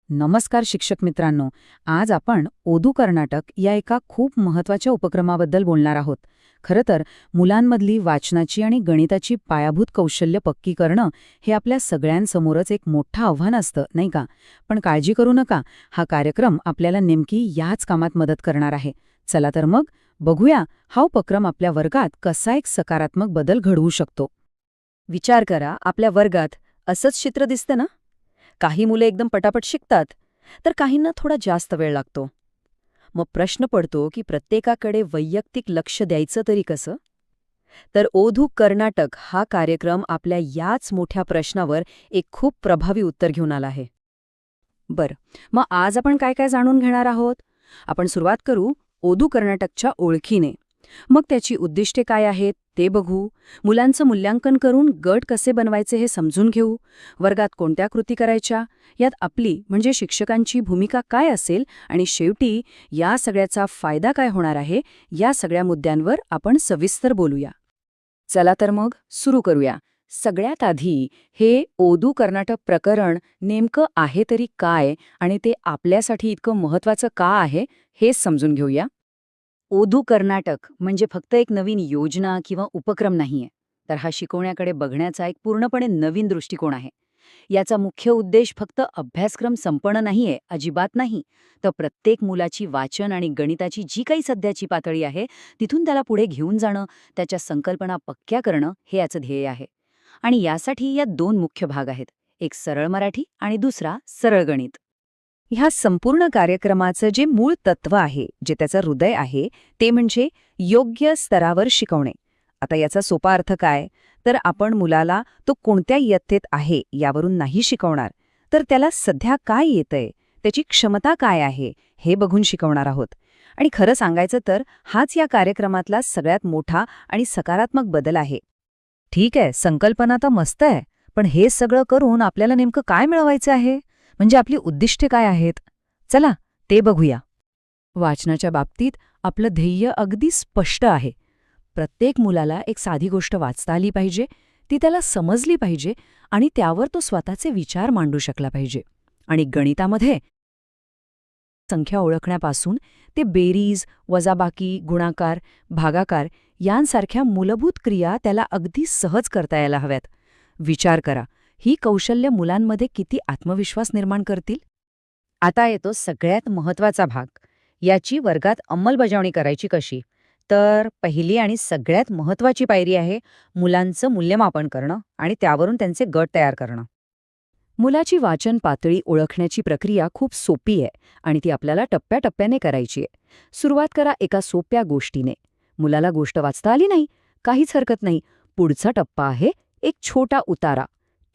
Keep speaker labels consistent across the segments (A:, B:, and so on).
A: नमस्कार शिक्षक मित्रांनो. आज आपण ओदू कर्नाटक या एका खूप महत्वाच्या उपक्रमाबद्दल बोलणार आहोत. खरं तर मुलांमधली वाचनाची आणि गणिताची पायाभूत कौशल्य पक्की करणं हे आपल्या सगळ्यांसमोरच एक मोठं आव्हान असतं, नाही का? पण काळजी करू नका, हा कार्यक्रम आपल्याला नेमकी याच कामात मदत करणार आहे. चला तर मग बघूया हा उपक्रम आपल्या वर्गात कसा एक सकारात्मक बदल घडवू शकतो.
B: विचार करा, आपल्या वर्गात असंच चित्र दिसतं ना? काही मुलं एकदम पटापट शिकतात, तर काहींना थोडा जास्त वेळ लागतो. मग प्रश्न पडतो की प्रत्येकाकडे वैयक्तिक लक्ष द्यायचं तरी कसं? तर ओधू कर्नाटक हा कार्यक्रम आपल्या याच मोठ्या प्रश्नावर एक खूप प्रभावी उत्तर घेऊन आला आहे. बरं, मग आज आपण काय काय जाणून घेणार आहोत? आपण सुरुवात करू ओधू कर्नाटकच्या ओळखीने. मग त्याची उद्दिष्टे काय आहेत ते बघू, मुलांचं मूल्यांकन करून गट कसे बनवायचे हे समजून घेऊ, वर्गात कोणत्या कृती करायच्या, यात आपली म्हणजे शिक्षकांची भूमिका काय असेल आणि शेवटी या सगळ्याचा फायदा काय होणार आहे, या सगळ्या मुद्द्यांवर आपण सविस्तर बोलूया. चला तर मग सुरू करूया. सगळ्यात आधी हे ओदू कर्नाटक प्रकरण नेमकं आहे तरी काय आणि ते आपल्यासाठी इतकं महत्त्वाचं का आहे हे समजून घेऊया. ओदू कर्नाटक म्हणजे फक्त एक नवीन योजना किंवा उपक्रम नाहीये, तर हा शिकवण्याकडे बघण्याचा एक पूर्णपणे नवीन दृष्टिकोन आहे. याचा मुख्य उद्देश फक्त अभ्यासक्रम संपणं नाहीये, अजिबात नाही. तर प्रत्येक मुलाची वाचन आणि गणिताची जी काही सध्याची पातळी आहे तिथून त्याला पुढे घेऊन जाणं, त्याच्या संकल्पना पक्क्या करणं हे याचं ध्येय आहे. आणि यासाठी यात दोन मुख्य भाग आहेत, एक सरळ मराठी आणि दुसरा सरळ गणित. ह्या संपूर्ण कार्यक्रमाचं जे मूळ तत्व आहे, जे त्याचं हृदय आहे, ते म्हणजे योग्य स्तरावर शिकवणे. आता याचा सोपा अर्थ काय? तर आपण मुलाला तो कोणत्या इयत्तेत आहे यावरून नाही शिकवणार, तर त्याला सध्या काय येतंय, त्याची क्षमता काय आहे हे बघून शिकवणार आहोत. आणि खरं सांगायचं तर हाच या कार्यक्रमातला सगळ्यात मोठा आणि सकारात्मक बदल आहे. ठीक आहे, संकल्पना तर मस्त आहे, पण हे सगळं करून आपल्याला नेमकं काय मिळवायचं आहे? म्हणजे आपली उद्दिष्टे काय आहेत? चला ते बघूया. वाचनाच्या बाबतीत आपलं ध्येय अगदी स्पष्ट आहे. प्रत्येक मुलाला एक साधी गोष्ट वाचता आली पाहिजे, ती त्याला समजली पाहिजे आणि त्यावर तो स्वतःचे विचार मांडू शकला पाहिजे. आणि गणितामध्ये संख्या ओळखण्यापासून ते बेरीज, वजाबाकी, गुणाकार, भागाकार यांसारख्या मूलभूत क्रिया त्याला अगदी सहज करता यायला हव्यात. विचार करा, ही कौशल्य मुलांमध्ये किती आत्मविश्वास निर्माण करतील? आता येतो सगळ्यात महत्त्वाचा भाग. याची वर्गात अंमलबजावणी करायची कशी? तर पहिली आणि सगळ्यात महत्त्वाची पायरी आहे मुलांचं मूल्यमापन करणं आणि त्यावरून त्यांचे गट तयार करणं. मुलाची वाचन पातळी ओळखण्याची प्रक्रिया खूप सोपी आहे आणि ती आपल्याला टप्प्याटप्प्याने करायची आहे. सुरुवात करा एका सोप्या गोष्टीने. मुलाला गोष्ट वाचता आली नाही, काहीच हरकत नाही. पुढचा टप्पा आहे एक छोटा उतारा.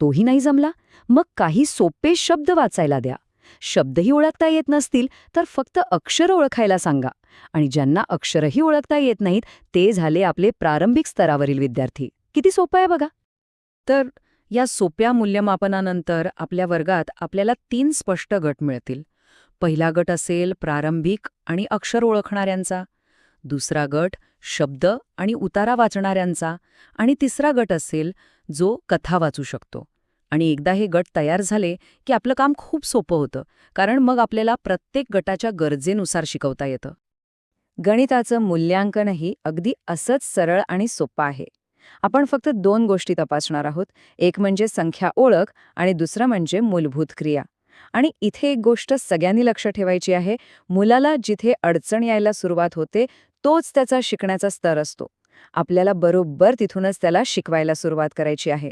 B: तोही नाही जमला, मग काही सोपे शब्द वाचायला द्या. शब्दही ओळखता येत नसतील तर फक्त अक्षर ओळखायला सांगा. आणि ज्यांना अक्षरही ओळखता येत नाहीत ते झाले आपले प्रारंभिक स्तरावरील विद्यार्थी. किती सोपं आहे बघा. तर या सोप्या मूल्यमापनानंतर आपल्या वर्गात आपल्याला 3 स्पष्ट गट मिळतील. पहिला गट असेल प्रारंभिक आणि अक्षर ओळखणाऱ्यांचा, दुसरा गट शब्द आणि उतारा वाचणाऱ्यांचा आणि तिसरा गट असेल जो कथा वाचू शकतो. आणि एकदा हे गट तयार झाले की आपलं काम खूप सोपं होतं, कारण मग आपल्याला प्रत्येक गटाच्या गरजेनुसार शिकवता येतं. गणिताचं मूल्यांकनही अगदी असंच सरळ आणि सोपं आहे. आपण फक्त 2 गोष्टी तपासणार आहोत, एक म्हणजे संख्या ओळख आणि दुसरं म्हणजे मूलभूत क्रिया. आणि इथे एक गोष्ट सगळ्यांनी लक्ष ठेवायची आहे, मुलाला जिथे अडचण यायला सुरुवात होते तोच त्याचा शिकण्याचा स्तर असतो. आपल्याला बरोबर तिथूनच त्याला शिकवायला सुरुवात करायची आहे.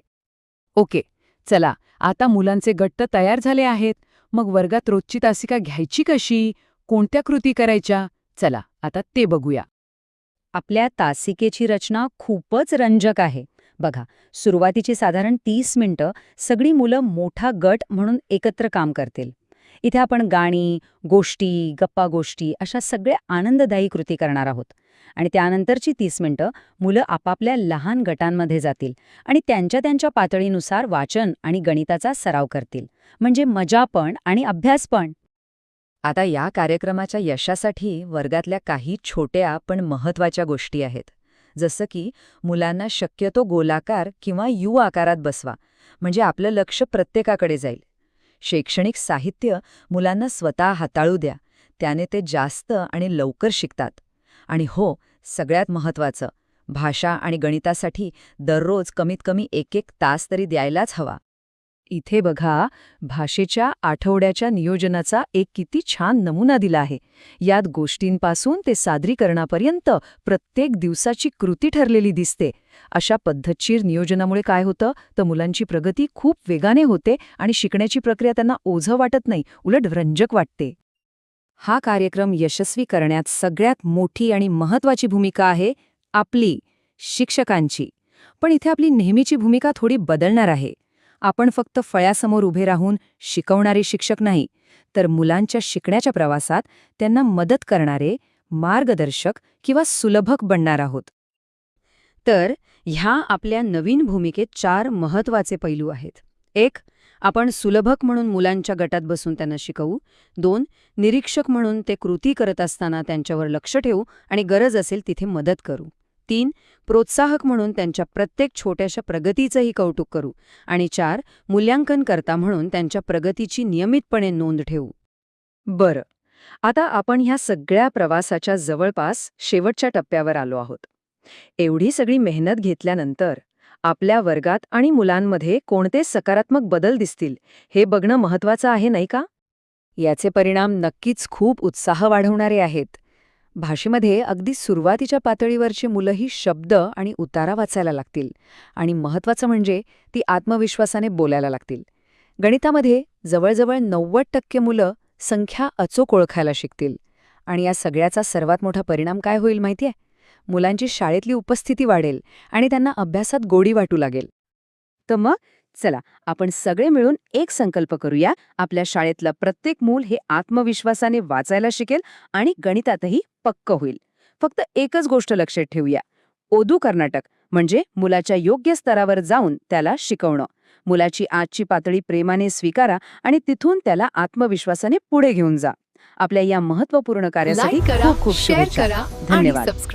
B: ओके, चला आता मुलांचे गट तयार झाले आहेत. मग वर्गात रोजची तासिका घ्यायची कशी, कोणत्या कृती करायच्या, चला आता ते बघूया. आपल्या तासिकेची रचना खूपच रंजक आहे. बघा, सुरुवातीची साधारण 30 मिनिटं सगळी मुलं मोठा गट म्हणून एकत्र काम करतील. इथे आपण गाणी, गोष्टी, गप्पा गोष्टी अशा सगळ्या आनंददायी कृती करणार आहोत. आणि त्यानंतरची 30 मिनिटं मुलं आपापल्या लहान गटांमध्ये जातील आणि त्यांच्या त्यांच्या पातळीनुसार वाचन आणि गणिताचा सराव करतील. म्हणजे मजा पण आणि अभ्यास पण. आता या कार्यक्रमाच्या यशासाठी वर्गातल्या काही छोट्या पण महत्त्वाच्या गोष्टी आहेत. जसं की मुलांना शक्यतो गोलाकार किंवा यू आकारात बसवा, म्हणजे आपलं लक्ष प्रत्येकाकडे जाईल. शैक्षणिक साहित्य मुलांना स्वतः हाताळू द्या, त्याने ते जास्त आणि लवकर शिकतात. आणि हो, सगळ्यात महत्त्वाचं, भाषा आणि गणितासाठी दररोज कमीत कमी 1-1 तास तरी द्यायलाच हवा. इथे बघा, भाषेच्या आठवड्याच्या नियोजनाचा एक किती छान नमुना दिला आहे. यात गोष्टींपासून ते सादरीकरणापर्यंत प्रत्येक दिवसाची कृती ठरलेली दिसते. अशा पद्धतशीर नियोजनामुळे काय होतं तर मुलांची प्रगती खूप वेगाने होते आणि शिकण्याची प्रक्रिया त्यांना ओझं वाटत नाही, उलट रंजक वाटते. हा कार्यक्रम यशस्वी करण्यात सगळ्यात मोठी आणि महत्त्वाची भूमिका आहे आपली, शिक्षकांची. पण इथे आपली नेहमीची भूमिका थोडी बदलणार आहे. आपण फक्त फळ्यासमोर उभे राहून शिकवणारे शिक्षक नाही, तर मुलांच्या शिकण्याच्या प्रवासात त्यांना मदत करणारे, मार्गदर्शक किंवा सुलभक बनणार आहोत. तर ह्या आपल्या नवीन भूमिकेत 4 महत्त्वाचे पैलू आहेत. 1. आपण सुलभक म्हणून मुलांच्या गटात बसून त्यांना शिकवू. 2. निरीक्षक म्हणून ते कृती करत असताना त्यांच्यावर लक्ष ठेवू आणि गरज असेल तिथे मदत करू. 3. प्रोत्साहक म्हणून त्यांच्या प्रत्येक छोट्याशा प्रगतीचंही कौतुक करू. आणि 4. मूल्यांकनकर्ता म्हणून त्यांच्या प्रगतीची नियमितपणे नोंद ठेवू. बरं, आता आपण ह्या सगळ्या प्रवासाच्या जवळपास शेवटच्या टप्प्यावर आलो आहोत. एवढी सगळी मेहनत घेतल्यानंतर आपल्या वर्गात आणि मुलांमध्ये कोणते सकारात्मक बदल दिसतील हे बघणं महत्त्वाचं आहे, नाही का? याचे परिणाम नक्कीच खूप उत्साह वाढवणारे आहेत. भाषेमध्ये अगदी सुरुवातीच्या पातळीवरची मुलंही शब्द आणि उतारा वाचायला लागतील आणि महत्त्वाचं म्हणजे ती आत्मविश्वासाने बोलायला लागतील. गणितामध्ये जवळजवळ 90% मुलं संख्या अचूक ओळखायला शिकतील. आणि या सगळ्याचा सर्वात मोठा परिणाम काय होईल माहितीये? मुलांची शाळेतली उपस्थिती वाढेल आणि त्यांना अभ्यासात गोडी वाटू लागेल. तर मग चला, आपण सगळे मिळून एक संकल्प करूया. आपल्या शाळेतलं प्रत्येक मूल हे आत्मविश्वासाने वाचायला शिकेल आणि गणितातही पक्क होईल. फक्त एकच गोष्ट लक्षात ठेवूया. ओदू कर्नाटक म्हणजे मुलाच्या योग्य स्तरावर जाऊन त्याला शिकवणं. मुलाची आजची पातळी प्रेमाने स्वीकारा आणि तिथून त्याला आत्मविश्वासाने पुढे घेऊन जा. आपल्या या महत्त्वपूर्ण कार्यासाठी
C: लाईक करा,
B: खूप खूप
C: शेअर
B: शुभेच्छा.
C: करा आणि
B: धन्यवाद.
C: सबस्क्राईब